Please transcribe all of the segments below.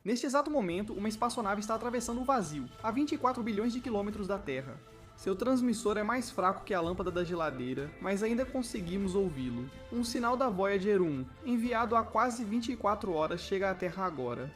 Neste exato momento, uma espaçonave está atravessando o vazio, a 24 bilhões de quilômetros da Terra. Seu transmissor é mais fraco que a lâmpada da geladeira, mas ainda conseguimos ouvi-lo. Um sinal da Voyager 1, enviado há quase 24 horas, chega à Terra agora.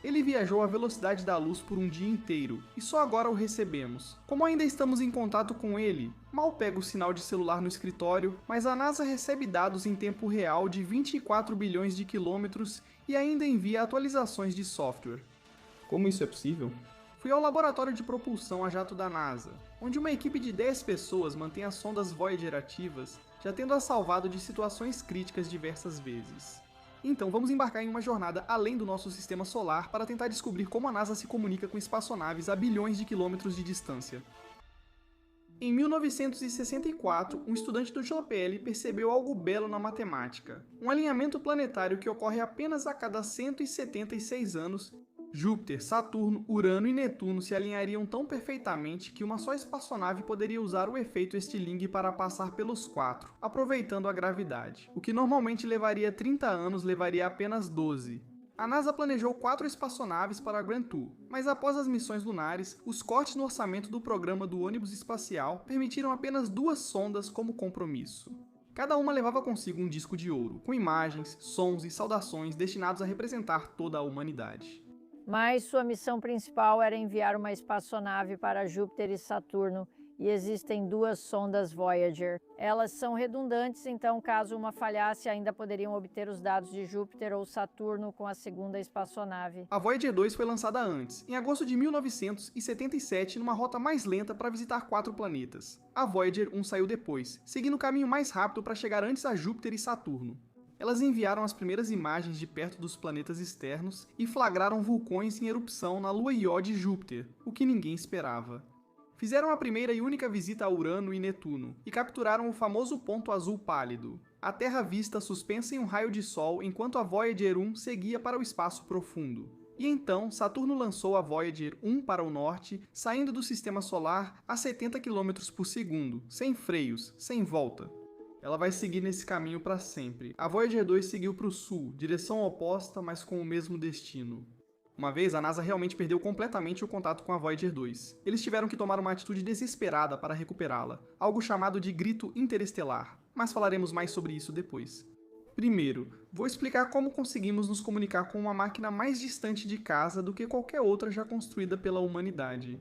Ele viajou à velocidade da luz por um dia inteiro, e só agora o recebemos. Como ainda estamos em contato com ele, mal pega o sinal de celular no escritório, mas a NASA recebe dados em tempo real de 24 bilhões de quilômetros e ainda envia atualizações de software. Como isso é possível? Fui ao laboratório de propulsão a jato da NASA, onde uma equipe de 10 pessoas mantém as sondas Voyager ativas, já tendo as salvado de situações críticas diversas vezes. Então vamos embarcar em uma jornada além do nosso sistema solar para tentar descobrir como a NASA se comunica com espaçonaves a bilhões de quilômetros de distância. Em 1964, um estudante do JPL percebeu algo belo na matemática. Um alinhamento planetário que ocorre apenas a cada 176 anos. Júpiter, Saturno, Urano e Netuno se alinhariam tão perfeitamente que uma só espaçonave poderia usar o efeito estilingue para passar pelos quatro, aproveitando a gravidade. O que normalmente levaria 30 anos levaria apenas 12. A NASA planejou 4 espaçonaves para a Grand Tour, mas após as missões lunares, os cortes no orçamento do programa do ônibus espacial permitiram apenas 2 sondas como compromisso. Cada uma levava consigo um disco de ouro, com imagens, sons e saudações destinados a representar toda a humanidade. Mas sua missão principal era enviar uma espaçonave para Júpiter e Saturno, e existem 2 sondas Voyager. Elas são redundantes, então caso uma falhasse, ainda poderiam obter os dados de Júpiter ou Saturno com a segunda espaçonave. A Voyager 2 foi lançada antes, em agosto de 1977, numa rota mais lenta para visitar 4 planetas. A Voyager 1 saiu depois, seguindo o caminho mais rápido para chegar antes a Júpiter e Saturno. Elas enviaram as primeiras imagens de perto dos planetas externos e flagraram vulcões em erupção na lua Ió de Júpiter, o que ninguém esperava. Fizeram a primeira e única visita a Urano e Netuno, e capturaram o famoso ponto azul pálido, a Terra vista suspensa em um raio de sol enquanto a Voyager 1 seguia para o espaço profundo. E então, Saturno lançou a Voyager 1 para o norte, saindo do sistema solar a 70 km por segundo, sem freios, sem volta. Ela vai seguir nesse caminho para sempre. A Voyager 2 seguiu para o sul, direção oposta, mas com o mesmo destino. Uma vez, a NASA realmente perdeu completamente o contato com a Voyager 2. Eles tiveram que tomar uma atitude desesperada para recuperá-la, algo chamado de grito interestelar, mas falaremos mais sobre isso depois. Primeiro, vou explicar como conseguimos nos comunicar com uma máquina mais distante de casa do que qualquer outra já construída pela humanidade.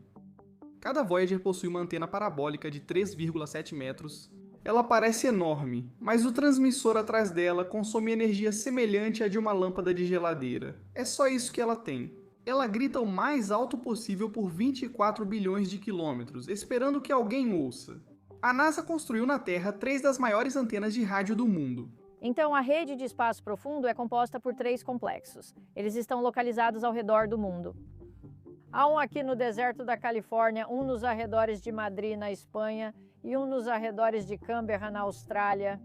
Cada Voyager possui uma antena parabólica de 3,7 metros. Ela parece enorme, mas o transmissor atrás dela consome energia semelhante à de uma lâmpada de geladeira. É só isso que ela tem. Ela grita o mais alto possível por 24 bilhões de quilômetros, esperando que alguém ouça. A NASA construiu na Terra 3 das maiores antenas de rádio do mundo. Então, a rede de espaço profundo é composta por 3 complexos. Eles estão localizados ao redor do mundo. Há um aqui no deserto da Califórnia, um nos arredores de Madrid, na Espanha, e um nos arredores de Canberra, na Austrália.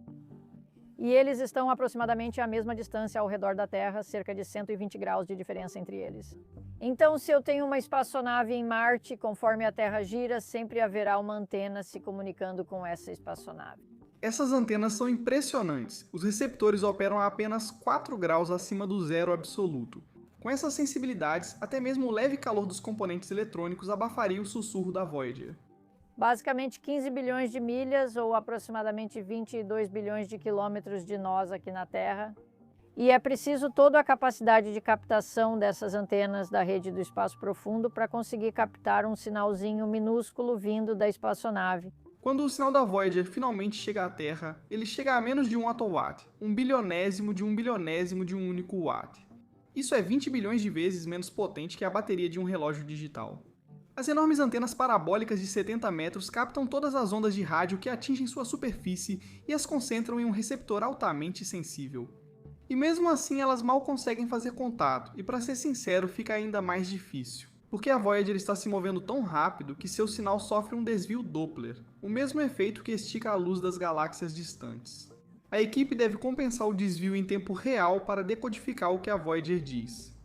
E eles estão aproximadamente à mesma distância ao redor da Terra, cerca de 120 graus de diferença entre eles. Então, se eu tenho uma espaçonave em Marte, conforme a Terra gira, sempre haverá uma antena se comunicando com essa espaçonave. Essas antenas são impressionantes. Os receptores operam a apenas 4 graus acima do zero absoluto. Com essas sensibilidades, até mesmo o leve calor dos componentes eletrônicos abafaria o sussurro da Voyager. Basicamente 15 bilhões de milhas, ou aproximadamente 22 bilhões de quilômetros de nós aqui na Terra. E é preciso toda a capacidade de captação dessas antenas da rede do espaço profundo para conseguir captar um sinalzinho minúsculo vindo da espaçonave. Quando o sinal da Voyager finalmente chega à Terra, ele chega a menos de 1 attowatt, um bilionésimo de um bilionésimo de um único watt. Isso é 20 bilhões de vezes menos potente que a bateria de um relógio digital. As enormes antenas parabólicas de 70 metros captam todas as ondas de rádio que atingem sua superfície e as concentram em um receptor altamente sensível. E mesmo assim elas mal conseguem fazer contato, e para ser sincero fica ainda mais difícil, porque a Voyager está se movendo tão rápido que seu sinal sofre um desvio Doppler, o mesmo efeito que estica a luz das galáxias distantes. A equipe deve compensar o desvio em tempo real para decodificar o que a Voyager diz.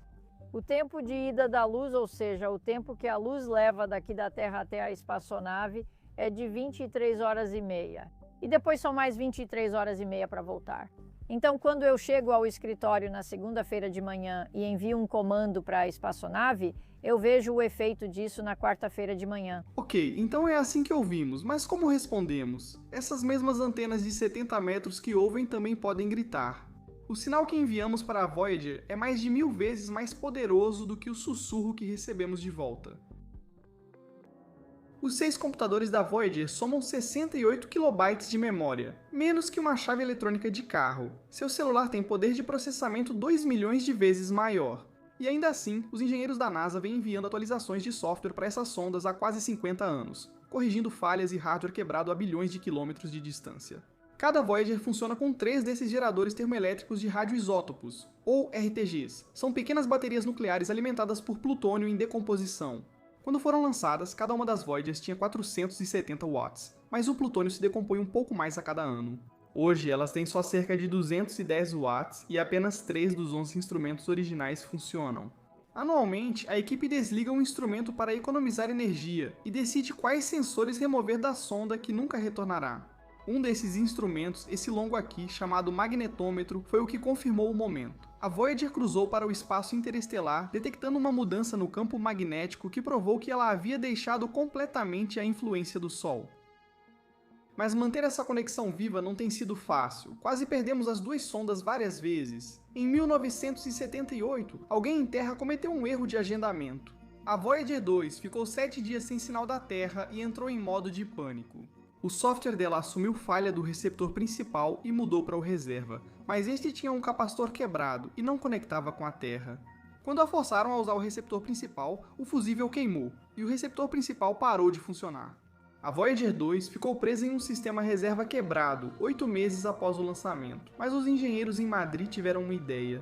O tempo de ida da luz, ou seja, o tempo que a luz leva daqui da Terra até a espaçonave, é de 23 horas e meia. E depois são mais 23 horas e meia para voltar. Então, quando eu chego ao escritório na segunda-feira de manhã e envio um comando para a espaçonave, eu vejo o efeito disso na quarta-feira de manhã. Ok, então é assim que ouvimos, mas como respondemos? Essas mesmas antenas de 70 metros que ouvem também podem gritar. O sinal que enviamos para a Voyager é mais de 1000 vezes mais poderoso do que o sussurro que recebemos de volta. Os 6 computadores da Voyager somam 68 KB de memória, menos que uma chave eletrônica de carro. Seu celular tem poder de processamento 2 milhões de vezes maior. E ainda assim, os engenheiros da NASA vêm enviando atualizações de software para essas sondas há quase 50 anos, corrigindo falhas e hardware quebrado a bilhões de quilômetros de distância. Cada Voyager funciona com 3 desses geradores termoelétricos de radioisótopos, ou RTGs. São pequenas baterias nucleares alimentadas por plutônio em decomposição. Quando foram lançadas, cada uma das Voyagers tinha 470 watts, mas o plutônio se decompõe um pouco mais a cada ano. Hoje, elas têm só cerca de 210 watts e apenas 3 dos 11 instrumentos originais funcionam. Anualmente, a equipe desliga um instrumento para economizar energia e decide quais sensores remover da sonda que nunca retornará. Um desses instrumentos, esse longo aqui, chamado magnetômetro, foi o que confirmou o momento. A Voyager cruzou para o espaço interestelar, detectando uma mudança no campo magnético que provou que ela havia deixado completamente a influência do Sol. Mas manter essa conexão viva não tem sido fácil, quase perdemos as 2 sondas várias vezes. Em 1978, alguém em Terra cometeu um erro de agendamento. A Voyager 2 ficou 7 dias sem sinal da Terra e entrou em modo de pânico. O software dela assumiu falha do receptor principal e mudou para o reserva, mas este tinha um capacitor quebrado e não conectava com a Terra. Quando a forçaram a usar o receptor principal, o fusível queimou, e o receptor principal parou de funcionar. A Voyager 2 ficou presa em um sistema reserva quebrado 8 meses após o lançamento, mas os engenheiros em Madrid tiveram uma ideia.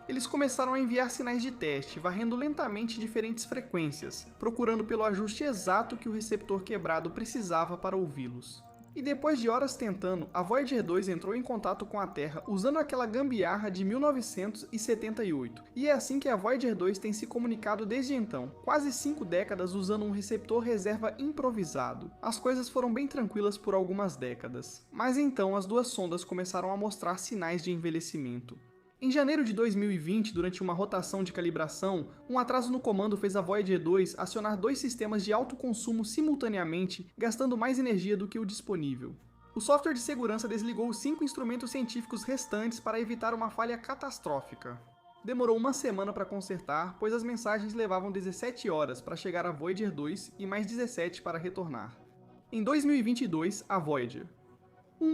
Eles começaram a enviar sinais de teste, varrendo lentamente diferentes frequências, procurando pelo ajuste exato que o receptor quebrado precisava para ouvi-los. E depois de horas tentando, a Voyager 2 entrou em contato com a Terra usando aquela gambiarra de 1978. E é assim que a Voyager 2 tem se comunicado desde então, quase 5 décadas usando um receptor reserva improvisado. As coisas foram bem tranquilas por algumas décadas. Mas então as 2 sondas começaram a mostrar sinais de envelhecimento. Em janeiro de 2020, durante uma rotação de calibração, um atraso no comando fez a Voyager 2 acionar 2 sistemas de alto consumo simultaneamente, gastando mais energia do que o disponível. O software de segurança desligou os 5 instrumentos científicos restantes para evitar uma falha catastrófica. Demorou uma semana para consertar, pois as mensagens levavam 17 horas para chegar à Voyager 2 e mais 17 para retornar. Em 2022, a Voyager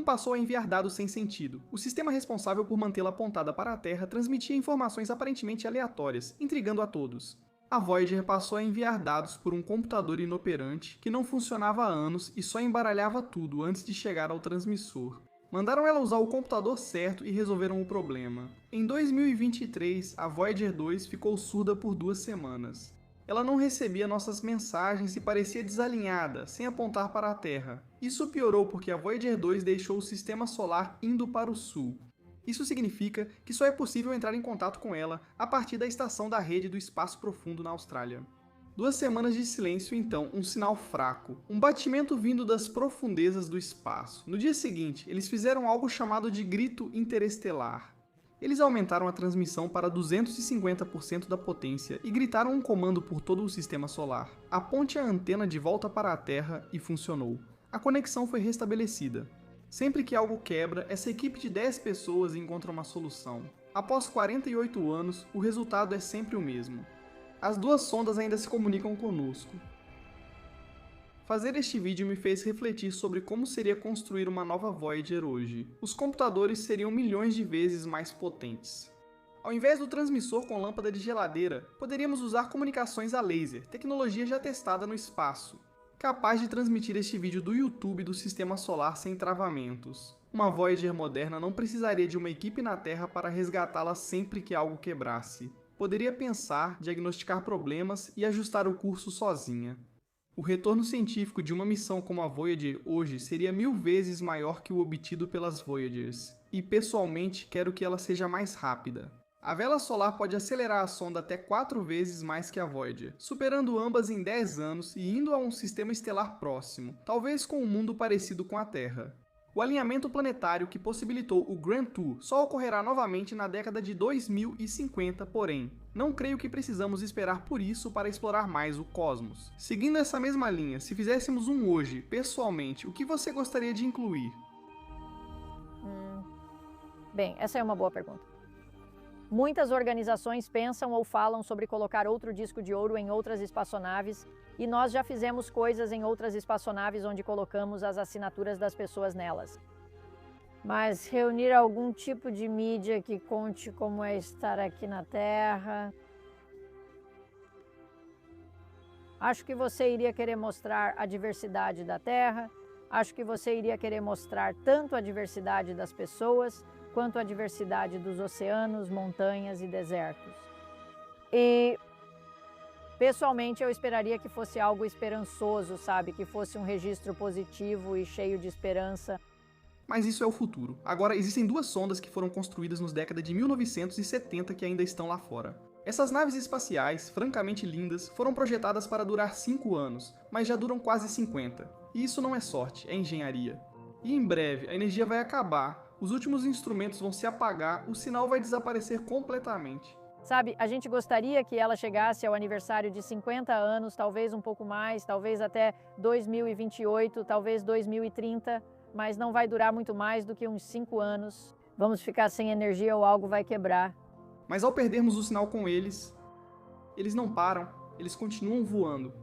passou a enviar dados sem sentido. O sistema responsável por mantê-la apontada para a Terra transmitia informações aparentemente aleatórias, intrigando a todos. A Voyager passou a enviar dados por um computador inoperante que não funcionava há anos e só embaralhava tudo antes de chegar ao transmissor. Mandaram ela usar o computador certo e resolveram o problema. Em 2023, a Voyager 2 ficou surda por 2 semanas. Ela não recebia nossas mensagens e parecia desalinhada, sem apontar para a Terra. Isso piorou porque a Voyager 2 deixou o sistema solar indo para o sul. Isso significa que só é possível entrar em contato com ela a partir da estação da rede do espaço profundo na Austrália. 2 semanas de silêncio então, um sinal fraco, um batimento vindo das profundezas do espaço. No dia seguinte, eles fizeram algo chamado de grito interestelar. Eles aumentaram a transmissão para 250% da potência e gritaram um comando por todo o sistema solar. Aponte a antena de volta para a Terra e funcionou. A conexão foi restabelecida. Sempre que algo quebra, essa equipe de 10 pessoas encontra uma solução. Após 48 anos, o resultado é sempre o mesmo. As 2 sondas ainda se comunicam conosco. Fazer este vídeo me fez refletir sobre como seria construir uma nova Voyager hoje. Os computadores seriam milhões de vezes mais potentes. Ao invés do transmissor com lâmpada de geladeira, poderíamos usar comunicações a laser, tecnologia já testada no espaço, capaz de transmitir este vídeo do YouTube do Sistema Solar sem travamentos. Uma Voyager moderna não precisaria de uma equipe na Terra para resgatá-la sempre que algo quebrasse. Poderia pensar, diagnosticar problemas e ajustar o curso sozinha. O retorno científico de uma missão como a Voyager hoje seria 1000 vezes maior que o obtido pelas Voyagers, e pessoalmente quero que ela seja mais rápida. A vela solar pode acelerar a sonda até 4 vezes mais que a Voyager, superando ambas em 10 anos e indo a um sistema estelar próximo, talvez com um mundo parecido com a Terra. O alinhamento planetário que possibilitou o Grand Tour só ocorrerá novamente na década de 2050, porém, não creio que precisamos esperar por isso para explorar mais o cosmos. Seguindo essa mesma linha, se fizéssemos um hoje, pessoalmente, o que você gostaria de incluir? Bem, essa é uma boa pergunta. Muitas organizações pensam ou falam sobre colocar outro disco de ouro em outras espaçonaves, e nós já fizemos coisas em outras espaçonaves onde colocamos as assinaturas das pessoas nelas. Mas reunir algum tipo de mídia que conte como é estar aqui na Terra... Acho que você iria querer mostrar a diversidade da Terra, acho que você iria querer mostrar tanto a diversidade das pessoas, quanto a diversidade dos oceanos, montanhas e desertos. E, pessoalmente, eu esperaria que fosse algo esperançoso, sabe? Que fosse um registro positivo e cheio de esperança. Mas isso é o futuro. Agora, existem duas sondas que foram construídas nos décadas de 1970 que ainda estão lá fora. Essas naves espaciais, francamente lindas, foram projetadas para durar 5 anos, mas já duram quase 50. E isso não é sorte, é engenharia. E em breve, a energia vai acabar, os últimos instrumentos vão se apagar, o sinal vai desaparecer completamente. Sabe, a gente gostaria que ela chegasse ao aniversário de 50 anos, talvez um pouco mais, talvez até 2028, talvez 2030, mas não vai durar muito mais do que uns 5 anos. Vamos ficar sem energia ou algo vai quebrar. Mas ao perdermos o sinal com eles não param, eles continuam voando.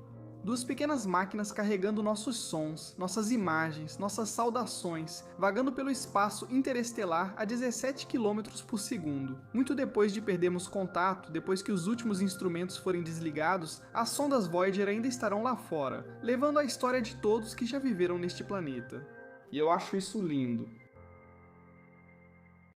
Duas pequenas máquinas carregando nossos sons, nossas imagens, nossas saudações, vagando pelo espaço interestelar a 17 km por segundo. Muito depois de perdermos contato, depois que os últimos instrumentos forem desligados, as sondas Voyager ainda estarão lá fora, levando a história de todos que já viveram neste planeta. E eu acho isso lindo.